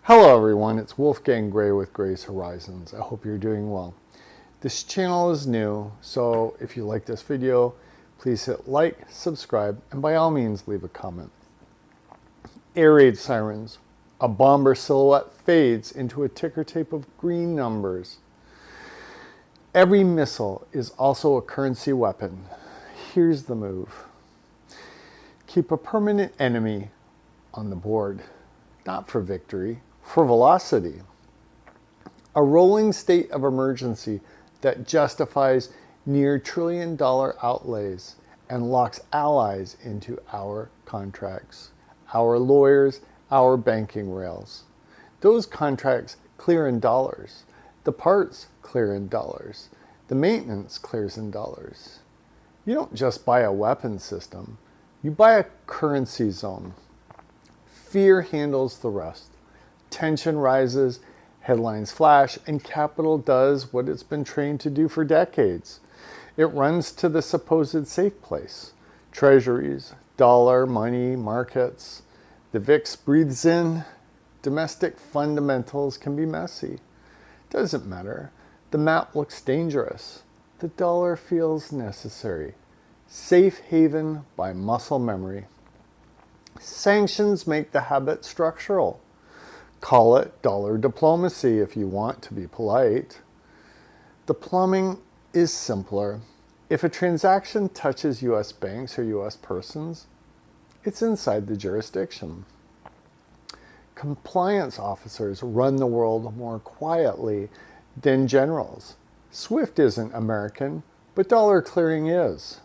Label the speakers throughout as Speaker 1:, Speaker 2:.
Speaker 1: Hello everyone, it's Wolfgang Grey with Grey's Horizons. I hope you're doing well. This channel is new, so if you like this video, please hit like, subscribe, and by all means leave a comment. Air raid sirens. A bomber silhouette fades into a ticker tape of green numbers. Every missile is also a currency weapon. Here's the move. Keep a permanent enemy on the board, not for victory, for velocity. A rolling state of emergency that justifies near trillion-dollar outlays and locks allies into our contracts, our lawyers, our banking rails. Those contracts clear in dollars. The parts clear in dollars. The maintenance clears in dollars. You don't just buy a weapon system. You buy a currency zone. Fear handles the rest. Tension rises, headlines flash, and capital does what it's been trained to do for decades. It runs to the supposed safe place. Treasuries, dollar, money, markets. The VIX breathes in. Domestic fundamentals can be messy. Doesn't matter. The map looks dangerous. The dollar feels necessary. Safe haven by muscle memory. Sanctions make the habit structural. Call it dollar diplomacy if you want to be polite. The plumbing is simpler. If a transaction touches U.S. banks or U.S. persons, it's inside the jurisdiction. Compliance officers run the world more quietly than generals. SWIFT isn't American, but dollar clearing is.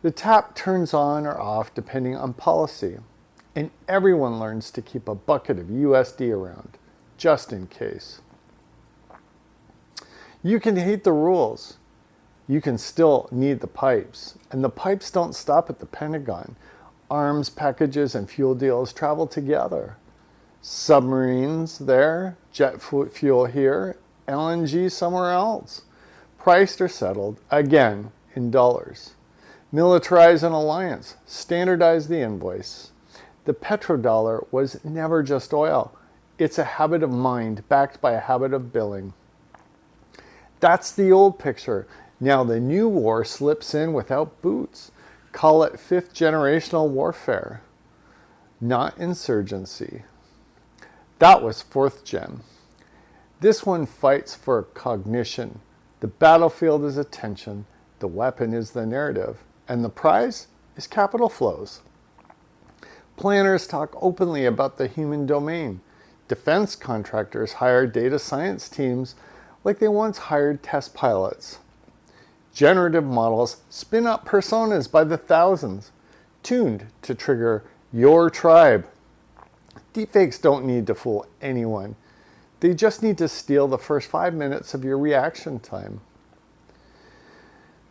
Speaker 1: The tap turns on or off depending on policy, and everyone learns to keep a bucket of USD around, just in case. You can hate the rules. You can still need the pipes, and the pipes don't stop at the Pentagon. Arms packages and fuel deals travel together. Submarines there, jet fuel here, LNG somewhere else. Priced or settled, again, in dollars. Militarize an alliance, standardize the invoice. The petrodollar was never just oil. It's a habit of mind backed by a habit of billing. That's the old picture. Now the new war slips in without boots. Call it fifth generational warfare, not insurgency. That was fourth gen. This one fights for cognition. The battlefield is attention. The weapon is the narrative. And the prize is capital flows. Planners talk openly about the human domain. Defense contractors hire data science teams like they once hired test pilots. Generative models spin up personas by the thousands, tuned to trigger your tribe. Deepfakes don't need to fool anyone. They just need to steal the first 5 minutes of your reaction time.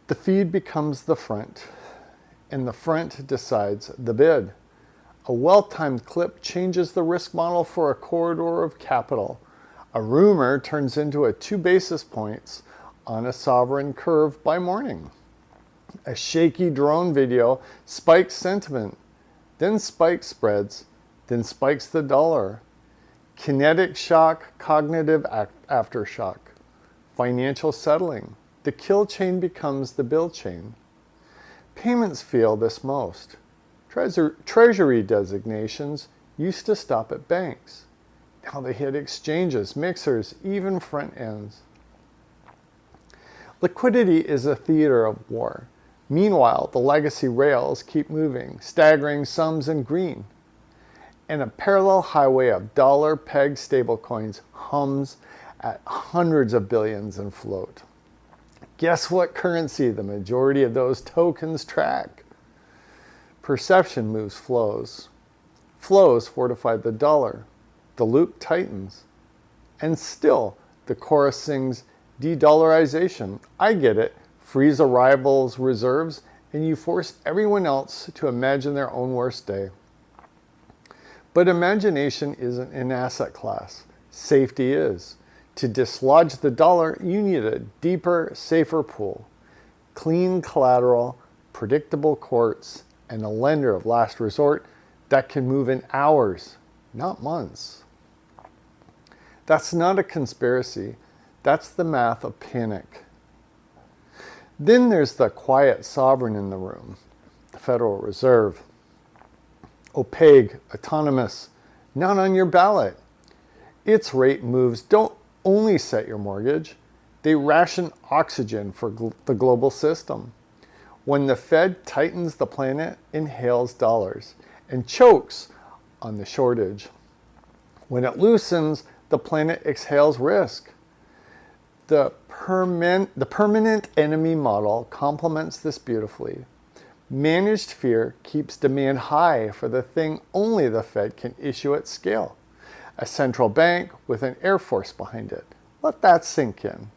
Speaker 1: The feed becomes the front, and the front decides the bid. A well-timed clip changes the risk model for a corridor of capital. A rumor turns into a 2 basis points on a sovereign curve by morning. A shaky drone video spikes sentiment, then spikes spreads, then spikes the dollar. Kinetic shock, cognitive aftershock. Financial settling. The kill chain becomes the bill chain. Payments feel this most. Treasury designations used to stop at banks. Now they hit exchanges, mixers, even front ends. Liquidity is a theater of war. Meanwhile, the legacy rails keep moving, staggering sums in green. And a parallel highway of dollar-pegged stablecoins hums at hundreds of billions in float. Guess what currency the majority of those tokens track? Perception moves flows. Flows fortify the dollar. The loop tightens. And still, the chorus sings de-dollarization. I get it. Freeze a rival's reserves, and you force everyone else to imagine their own worst day. But imagination isn't an asset class. Safety is. To dislodge the dollar, you need a deeper, safer pool. Clean collateral, predictable courts, and a lender of last resort that can move in hours, not months. That's not a conspiracy. That's the math of panic. Then there's the quiet sovereign in the room, the Federal Reserve. Opaque, autonomous, not on your ballot. Its rate moves don't only set your mortgage, they ration oxygen for the global system. When the Fed tightens, the planet inhales dollars and chokes on the shortage. When it loosens, the planet exhales risk. The permanent enemy model complements this beautifully. Managed fear keeps demand high for the thing only the Fed can issue at scale. A central bank with an air force behind it. Let that sink in.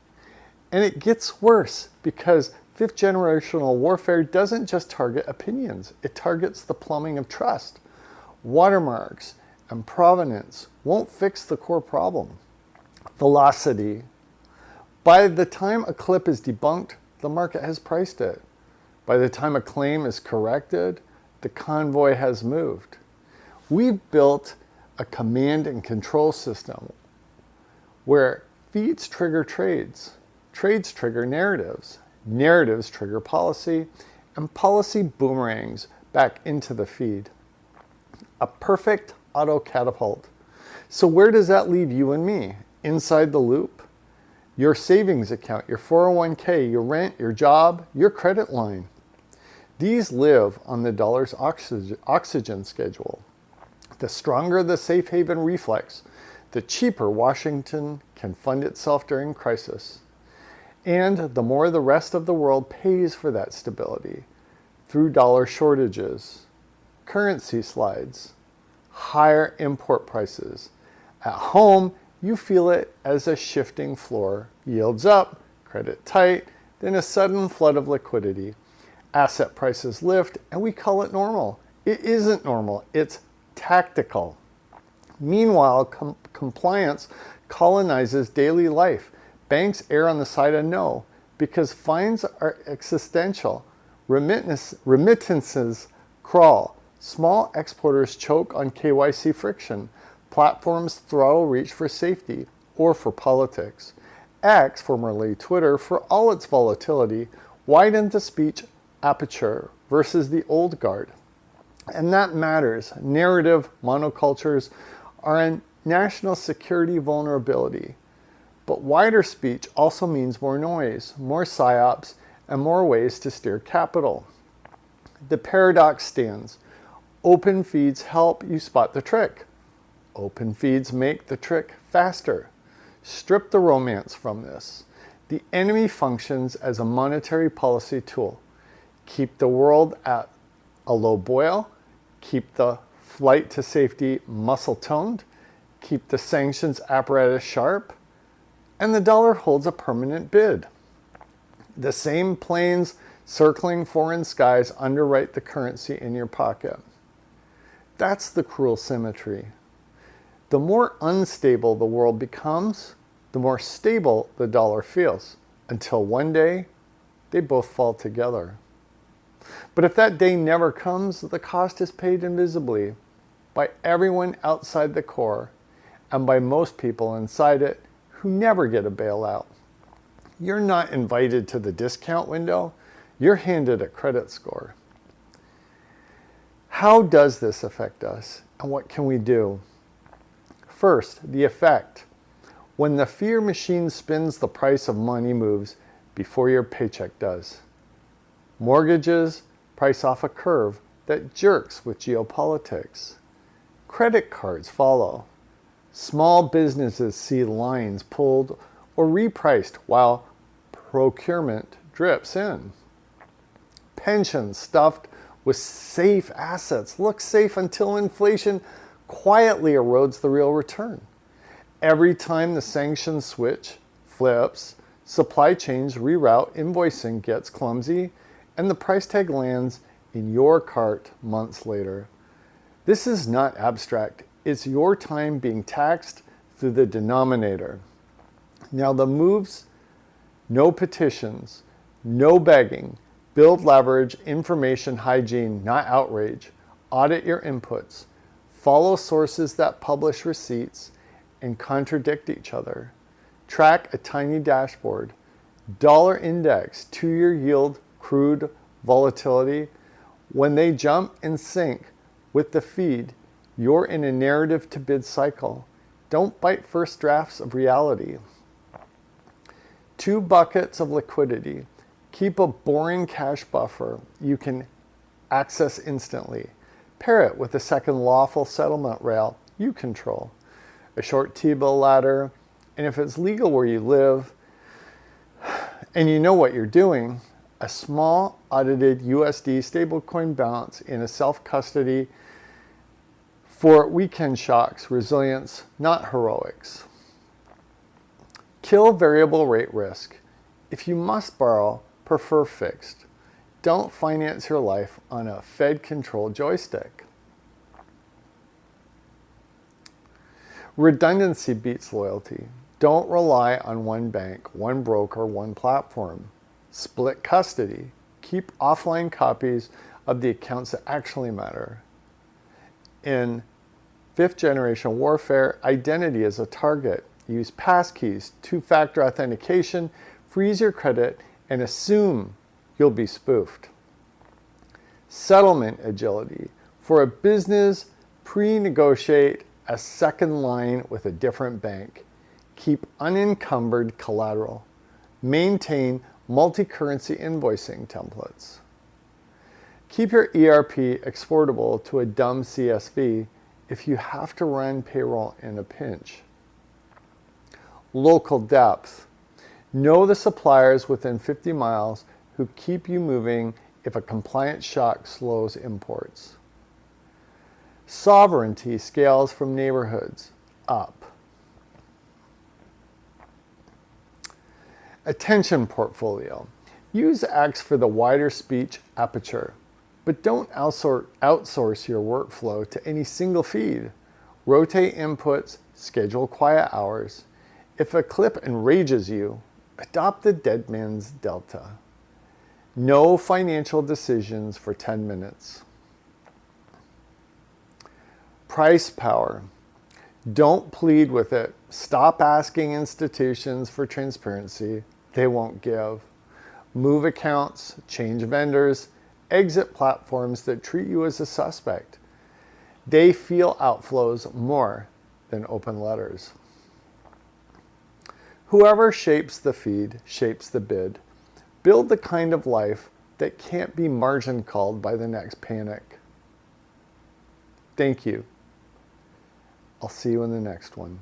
Speaker 1: And it gets worse because fifth generational warfare doesn't just target opinions. It targets the plumbing of trust. Watermarks and provenance won't fix the core problem. Velocity. By the time a clip is debunked, the market has priced it. By the time a claim is corrected, the convoy has moved. We've built a command and control system where feeds trigger trades, trades trigger narratives, narratives trigger policy, and policy boomerangs back into the feed. A perfect auto catapult. So where does that leave you and me? Inside the loop? Your savings account, your 401k, your rent, your job, your credit line. These live on the dollar's oxygen schedule. The stronger the safe haven reflex, the cheaper Washington can fund itself during crisis. And the more the rest of the world pays for that stability through dollar shortages, currency slides, higher import prices. At home, you feel it as a shifting floor, yields up, credit tight, then a sudden flood of liquidity. Asset prices lift, and we call it normal. It isn't normal, it's tactical. Meanwhile, compliance colonizes daily life. Banks err on the side of no, because fines are existential. Remittances crawl. Small exporters choke on KYC friction. Platforms throttle reach for safety or for politics. X, formerly Twitter, for all its volatility, widened the speech aperture versus the old guard. And that matters. Narrative monocultures are a national security vulnerability. But wider speech also means more noise, more psyops, and more ways to steer capital. The paradox stands. Open feeds help you spot the trick. Open feeds make the trick faster. Strip the romance from this. The enemy functions as a monetary policy tool. Keep the world at a low boil. Keep the flight to safety muscle-toned. Keep the sanctions apparatus sharp. And the dollar holds a permanent bid. The same planes circling foreign skies underwrite the currency in your pocket. That's the cruel symmetry. The more unstable the world becomes, the more stable the dollar feels, until one day they both fall together. But if that day never comes, the cost is paid invisibly by everyone outside the core and by most people inside it who never get a bailout. You're not invited to the discount window, you're handed a credit score. How does this affect us, and what can we do? First, the effect. When the fear machine spins, the price of money moves before your paycheck does. Mortgages price off a curve that jerks with geopolitics. Credit cards follow. Small businesses see lines pulled or repriced while procurement drips in. Pensions stuffed with safe assets look safe until inflation quietly erodes the real return. Every time the sanctions switch, flips, supply chains reroute, invoicing gets clumsy, and the price tag lands in your cart months later. This is not abstract. It's your time being taxed through the denominator. Now the moves: no petitions, no begging, build leverage, information hygiene, not outrage, audit your inputs, follow sources that publish receipts, and contradict each other. Track a tiny dashboard. Dollar index, 2-year yield, crude volatility. When they jump in sync with the feed, you're in a narrative to bid cycle. Don't bite first drafts of reality. 2 buckets of liquidity. Keep a boring cash buffer you can access instantly. Pair it with a second lawful settlement rail you control. A short T-bill ladder, and if it's legal where you live and you know what you're doing, a small audited USD stablecoin balance in a self-custody for weekend shocks, resilience, not heroics. Kill variable rate risk. If you must borrow, prefer fixed. Don't finance your life on a Fed-controlled joystick. Redundancy beats loyalty. Don't rely on one bank, one broker, one platform. Split custody. Keep offline copies of the accounts that actually matter. In 5th generation warfare, identity is a target. Use passkeys, 2-factor authentication, freeze your credit, and assume you'll be spoofed. Settlement agility. For a business, pre-negotiate a second line with a different bank. Keep unencumbered collateral. Maintain multi-currency invoicing templates. Keep your ERP exportable to a dumb CSV if you have to run payroll in a pinch. Local depth. Know the suppliers within 50 miles who keep you moving if a compliance shock slows imports. Sovereignty scales from neighborhoods up. Attention portfolio. Use X for the wider speech aperture, but don't outsource your workflow to any single feed. Rotate inputs, schedule quiet hours. If a clip enrages you, adopt the dead man's delta. No financial decisions for 10 minutes. Price power. Don't plead with it. Stop asking institutions for transparency. They won't give. Move accounts, change vendors, exit platforms that treat you as a suspect. They feel outflows more than open letters. Whoever shapes the feed shapes the bid. Build the kind of life that can't be margin called by the next panic. Thank you. I'll see you in the next one.